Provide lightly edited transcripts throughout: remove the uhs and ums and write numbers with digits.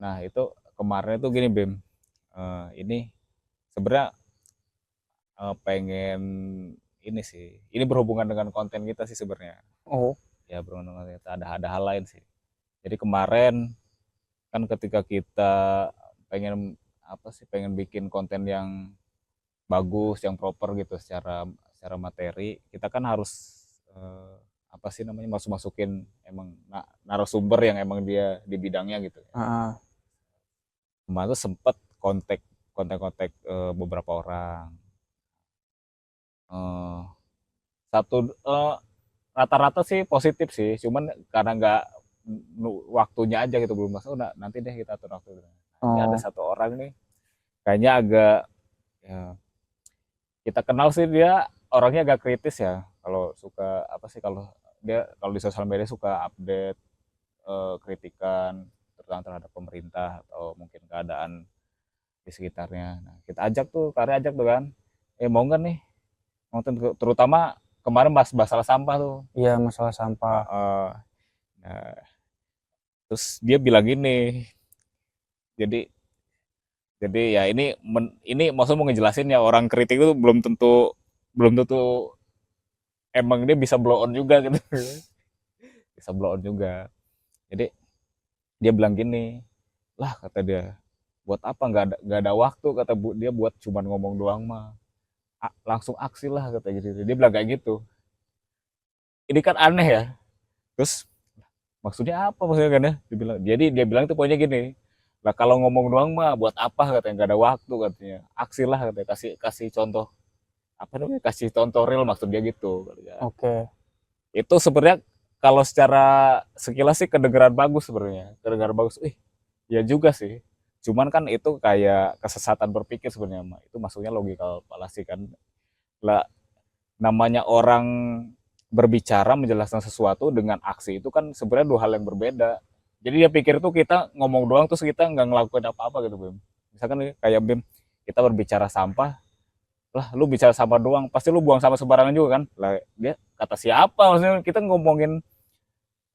Nah itu kemarin itu gini Bim, ini sebenarnya pengen ini sih, ini berhubungan dengan konten kita sih sebenarnya. Oh, Ya berhubungan dengan kita ada hal lain sih. Jadi kemarin kan ketika kita pengen apa sih, pengen bikin konten yang bagus, yang proper gitu secara materi, kita kan harus apa sih namanya, masukin emang narasumber yang emang dia di bidangnya gitu ya. ah, Kemarin tuh sempet kontak beberapa orang. Eh, satu rata-rata sih positif sih, cuman karena nggak waktunya aja gitu, belum masuk. Udah nanti deh kita atur waktu. Nah, ini ada oh, satu orang nih kayaknya agak, ya, kita kenal sih dia orangnya agak kritis ya, kalau suka apa sih, kalau di sosial media suka update kritikan terhadap pemerintah atau mungkin keadaan di sekitarnya. Nah, kita ajak tuh, Kare ajak tuh kan, mau nggak nih nonton, terutama kemarin bahas masalah sampah tuh. iya masalah sampah. Nah, terus dia bilang gini, jadi jadi ya ini maksud mau ngejelasin ya, orang kritik itu belum tentu emang dia bisa blow on juga gitu. Bisa blow on juga. Jadi dia bilang gini, lah kata dia, buat apa, nggak ada waktu kata dia, buat cuman ngomong doang mah. Langsung aksi lah kata gitu. Dia bilang kayak gitu. Ini kan aneh ya. Terus maksudnya apa, maksudnya kan ya? Jadi dia bilang tuh pokoknya gini, lah kalau ngomong doang mah buat apa katanya, nggak ada waktu katanya. Aksi lah katanya, kasih kasih contoh, apa namanya, kasih contoh real, maksud dia gitu. Oke. Itu sebenarnya kalau secara sekilas sih kedengeran bagus sebenarnya, kedengeran bagus. Ya juga sih. Cuman kan itu kayak kesesatan berpikir sebenarnya, itu maksudnya logical fallacy kan. Lah, namanya orang berbicara menjelaskan sesuatu dengan aksi itu kan sebenarnya dua hal yang berbeda. Jadi dia pikir tuh kita ngomong doang terus kita nggak ngelakuin apa-apa gitu Bim. Misalkan kayak Bim, kita berbicara sampah, lah lu bicara sampah doang, pasti lu buang sampah sembarangan juga kan. Lah dia kata siapa, maksudnya kita ngomongin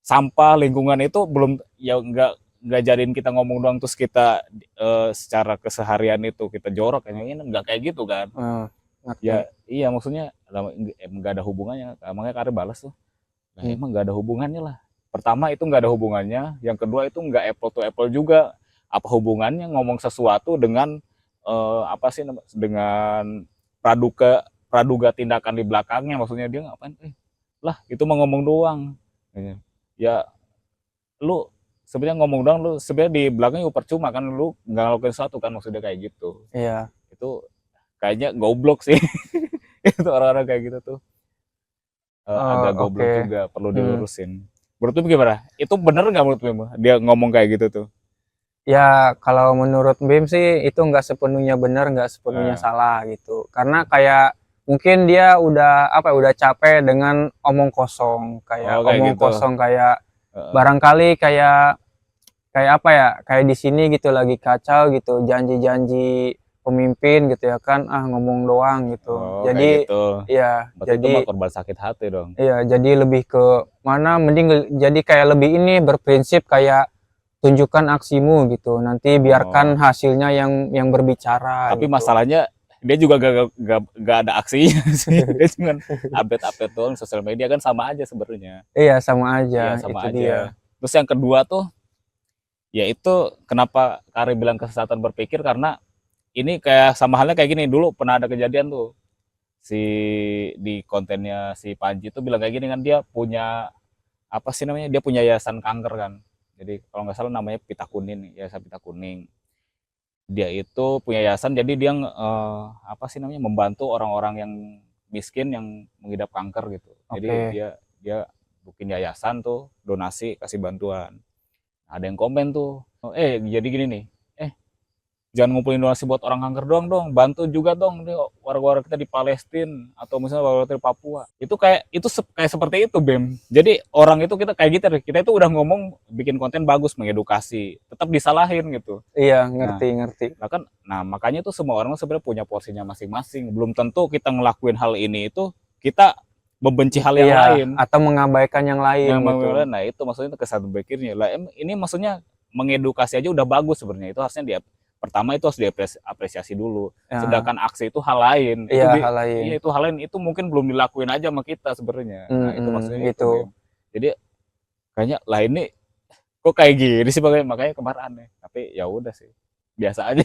sampah lingkungan itu belum, ya nggak jadiin kita ngomong doang terus kita secara keseharian itu kita jorok kayaknya, nggak kayak gitu kan. Ngerti. Ya iya, maksudnya nggak ada hubungannya, makanya Karir balas tuh. Nah Hmm. emang nggak ada hubungannya lah. Pertama itu nggak ada hubungannya, yang kedua itu nggak apple to apple juga. Apa hubungannya ngomong sesuatu dengan apa sih dengan praduga praduga tindakan di belakangnya, maksudnya dia ngapain, lah itu mah ngomong doang. Ya lu sebenarnya ngomong doang, lu sebenarnya di belakangnya percuma kan, lu nggak ngelakuin sesuatu kan, maksudnya kayak gitu. Iya. Itu kayaknya goblok sih. Itu orang-orang kayak gitu tuh agak goblok Oke. juga, perlu Hmm. dilurusin. Menurut lu gimana? Itu bener nggak menurut lu dia ngomong kayak gitu tuh? Ya, kalau menurut BIM sih itu nggak sepenuhnya benar, nggak sepenuhnya Eh, salah gitu. Karena kayak mungkin dia udah apa ya, udah capek dengan omong kosong, kayak oh kayak omong gitu. kosong kayak Heeh. barangkali kayak kayak apa ya, kayak di sini gitu lagi kacau gitu, janji-janji pemimpin gitu ya kan, ah ngomong doang gitu. Oh kayak Jadi gitu. ya, Berarti itu mah jadi korban sakit hati dong. iya, jadi lebih ke mana mending jadi kayak lebih ini berprinsip kayak tunjukkan aksimu gitu. Nanti biarkan Oh, hasilnya yang berbicara tapi gitu. masalahnya dia juga gak ada aksinya sih. Dia cuma update-update doang sosial media, kan sama aja sebenarnya. Iya, sama aja, Iya itu sama dia. aja. Terus yang kedua tuh, ya itu kenapa Kari bilang kesesatan berpikir, karena ini kayak sama halnya kayak gini, dulu pernah ada kejadian tuh, si di kontennya si Panji tuh bilang kayak gini kan, dia punya apa sih namanya, dia punya yayasan kanker kan. Jadi kalau nggak salah namanya Pita Kuning, yayasan Pita Kuning. Dia itu punya yayasan, jadi dia apa sih namanya, membantu orang-orang yang miskin yang mengidap kanker gitu. Jadi Oke. dia dia bikin yayasan tuh, donasi, kasih bantuan. Ada yang komen tuh, jadi gini nih, eh jangan ngumpulin donasi buat orang kanker doang dong, bantu juga dong nih warga-warga kita di Palestina atau misalnya warga-warga di Papua. Itu kayak itu kayak seperti itu Bem. Jadi orang itu, kita kayak gitu, kita itu udah ngomong bikin konten bagus mengedukasi, tetap disalahin gitu. Iya, Nah, ngerti, ngerti. makanya tuh semua orang sebenarnya punya porsinya masing-masing. Belum tentu kita ngelakuin hal ini itu kita membenci hal yang Iya, lain. atau mengabaikan yang lain Yang gitu. memang, nah itu maksudnya kesadaran berpikirnya lah. Ini maksudnya mengedukasi aja udah bagus sebenarnya. Itu harusnya dia pertama itu harus diapresiasi dulu. Ya, Sedangkan aksi itu hal lain. Itu iya di hal lain. iya itu hal lain itu mungkin belum dilakuin aja sama kita sebenarnya. Nah, itu maksudnya itu, Gitu. Bim. Jadi kayaknya lah ini kok kayak gini sih makanya kemarin aneh. Tapi ya udah sih. Biasa aja.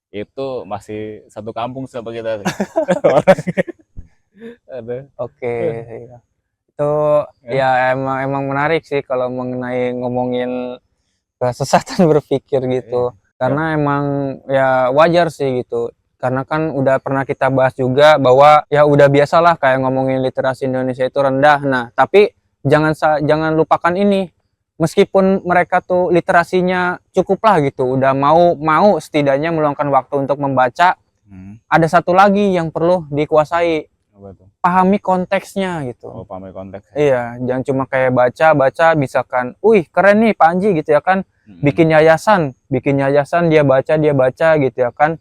Itu masih satu kampung sama kita sih. Ada. Oke, iya. Itu Ya. ya emang menarik sih kalau mengenai ngomongin kesesatan berpikir gitu. Karena emang ya wajar sih gitu. Karena kan udah pernah kita bahas juga bahwa ya udah biasalah kayak ngomongin literasi Indonesia itu rendah. Nah, tapi jangan lupakan ini. Meskipun mereka tuh literasinya cukup lah gitu, udah mau setidaknya meluangkan waktu untuk membaca, ada satu lagi yang perlu dikuasai, Apa tuh? pahami konteksnya gitu. Oh, pahami konteks. Iya, jangan cuma kayak baca misalkan, wih keren nih Panji gitu ya kan, bikin yayasan dia baca gitu ya kan.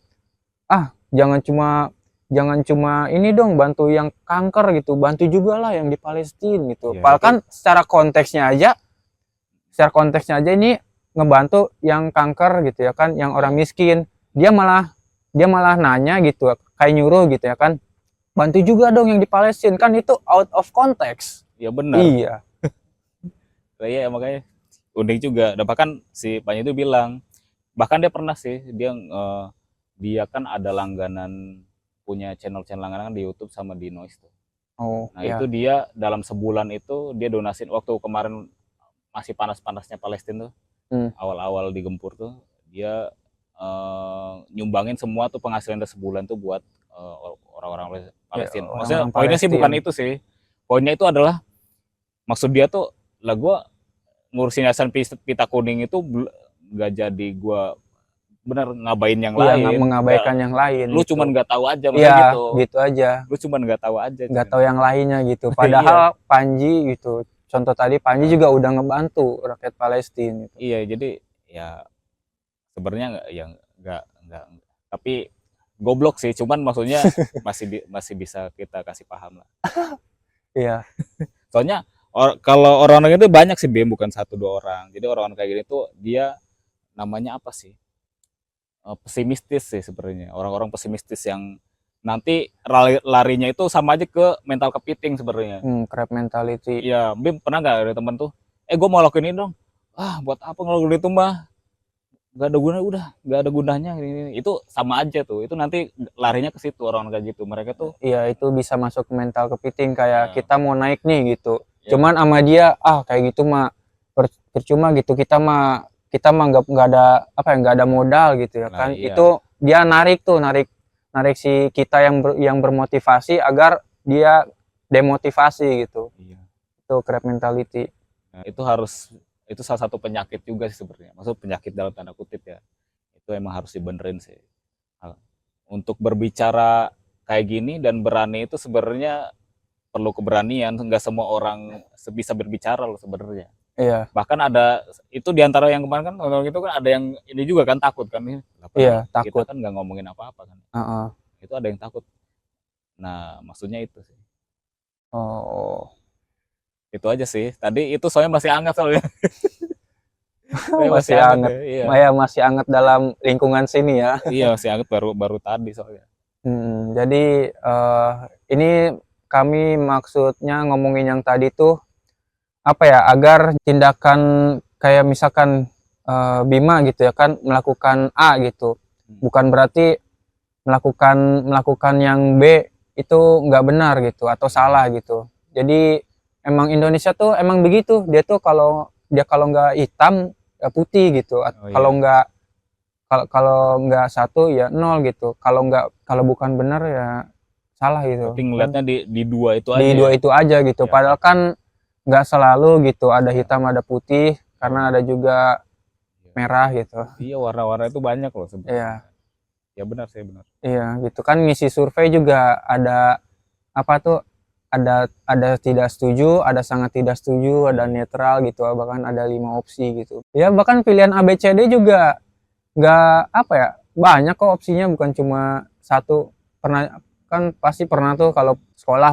Jangan cuma ini dong bantu yang kanker gitu, bantu juga lah yang di Palestina gitu. Iya, Padahal kan secara konteksnya aja ini ngebantu yang kanker gitu ya kan, yang orang miskin. Dia malah nanya gitu, kayak nyuruh gitu ya kan, bantu juga dong yang di Palestina, kan itu out of context. Ya benar. Iya. Iya makanya unik juga. Dan bahkan si Panji itu bilang, bahkan dia pernah sih dia kan ada langganan punya channel langganan di YouTube sama di Noise tuh. Oh, Nah ya. itu dia dalam sebulan itu dia donasin waktu kemarin masih panas-panasnya Palestina tuh, awal-awal digempur tuh dia nyumbangin semua tuh penghasilan dari sebulan tuh buat orang-orang Palestina. Maksudnya orang-orang poinnya sih bukan Palestina. itu sih. Poinnya itu adalah maksud dia tuh lah gue ngurusin yayasan pita kuning itu nggak jadi gue bener ngabain yang Iya, lain. mengabaikan yang lain Lu gitu. cuman nggak tahu aja Iya, gitu. gitu aja. Lu cuman nggak tahu aja. Nggak tahu yang lainnya gitu. Iya. Padahal Panji gitu. Contoh tadi Panji juga udah ngebantu rakyat Palestina gitu. Iya, jadi ya sebenarnya nggak tapi goblok sih, cuman maksudnya masih bisa kita kasih paham lah. Iya. Soalnya kalau orang-orang itu banyak sih, Bim, bukan satu dua orang. Jadi orang-orang kayak gini tuh dia namanya apa sih? Pesimistis sih sebenarnya. Orang-orang pesimistis yang nanti larinya itu sama aja ke mental kepiting sebenarnya. Crab mentality. Iya, Bim pernah nggak ada teman tuh, gue mau lakuin ini dong. Buat apa ngelakuin itu mah? Gak ada guna, udah gak ada gunanya ini. Itu sama aja tuh, itu nanti larinya ke situ orang kayak gitu. Mereka tuh Iya, itu bisa masuk mental kepiting kayak ya, kita mau naik nih gitu. ya, Cuman sama dia kayak gitu mah percuma gitu. Kita mah nggak ada apa ya, nggak ada modal gitu ya nah, kan. iya. Itu dia narik si kita yang bermotivasi agar dia demotivasi gitu. Iya. Itu crab mentality. Nah, itu salah satu penyakit juga sih sebenarnya. Maksud penyakit dalam tanda kutip ya. Itu emang harus dibenerin sih. Untuk berbicara kayak gini dan berani itu sebenarnya perlu keberanian. Nggak semua orang bisa berbicara loh sebenarnya. Iya. Bahkan ada itu diantara yang kemarin kan kalau gitu kan ada yang ini juga kan takut kan nih. Iya, Kita takut. kan nggak ngomongin apa-apa kan. Itu ada yang takut. Nah maksudnya itu sih. Oh. Itu aja sih. Tadi itu soalnya masih hangat soalnya. Masih hangat. Iya. Ya, masih hangat dalam lingkungan sini ya. Iya masih hangat baru tadi soalnya. Jadi ini kami maksudnya ngomongin yang tadi tuh apa ya, agar tindakan kayak misalkan Bima gitu ya kan melakukan A gitu, bukan berarti melakukan yang B itu nggak benar gitu atau salah gitu. Jadi emang Indonesia tuh emang begitu, dia tuh kalau nggak hitam ya putih gitu. Kalau nggak satu ya nol gitu. Kalau bukan benar ya salah gitu. Tapi ngeliatnya di dua itu aja. Di dua itu aja gitu. Ya. Padahal kan nggak selalu gitu. Ada hitam, ada putih. Karena ada juga merah gitu. Iya, warna-warna itu banyak loh sebenarnya. Iya. Ya benar sih, benar. Iya, gitu kan ngisi survei juga ada apa tuh? Ada tidak setuju, ada sangat tidak setuju, ada netral gitu, bahkan ada 5 opsi gitu. Ya bahkan pilihan ABCD juga nggak apa ya, banyak kok opsinya, bukan cuma satu. kan pasti pernah tuh kalau sekolah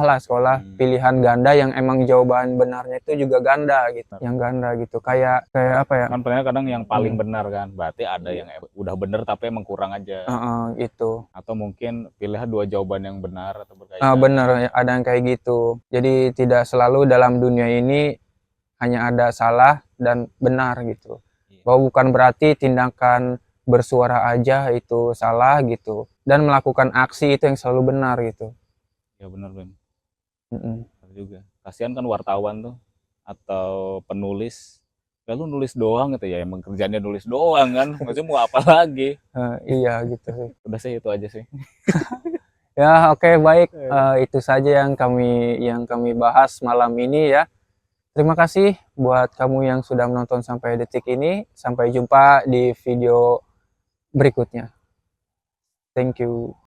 pilihan ganda yang emang jawaban benarnya itu juga ganda gitu, yang ganda gitu, kayak apa ya? Kan pertanyaan kadang yang paling Hmm. benar kan, berarti ada yang udah benar tapi emang kurang aja. Gitu. Atau mungkin pilih 2 jawaban yang benar atau berkaitan. Bener, ada yang kayak gitu. Jadi tidak selalu dalam dunia ini hanya ada salah dan benar gitu. Iya. Bahwa bukan berarti tindakan bersuara aja itu salah gitu. Dan melakukan aksi itu yang selalu benar gitu. Ya benar, Bim. Mm-mm. Benar juga. Kasihan kan wartawan tuh atau penulis. Ya lu nulis doang gitu ya, emang kerjanya nulis doang kan. Maksudnya mau apa lagi? Iya gitu sih. Udah sih itu aja sih. Ya oke, baik. Itu saja yang kami bahas malam ini ya. Terima kasih buat kamu yang sudah menonton sampai detik ini. Sampai jumpa di video berikutnya. Thank you.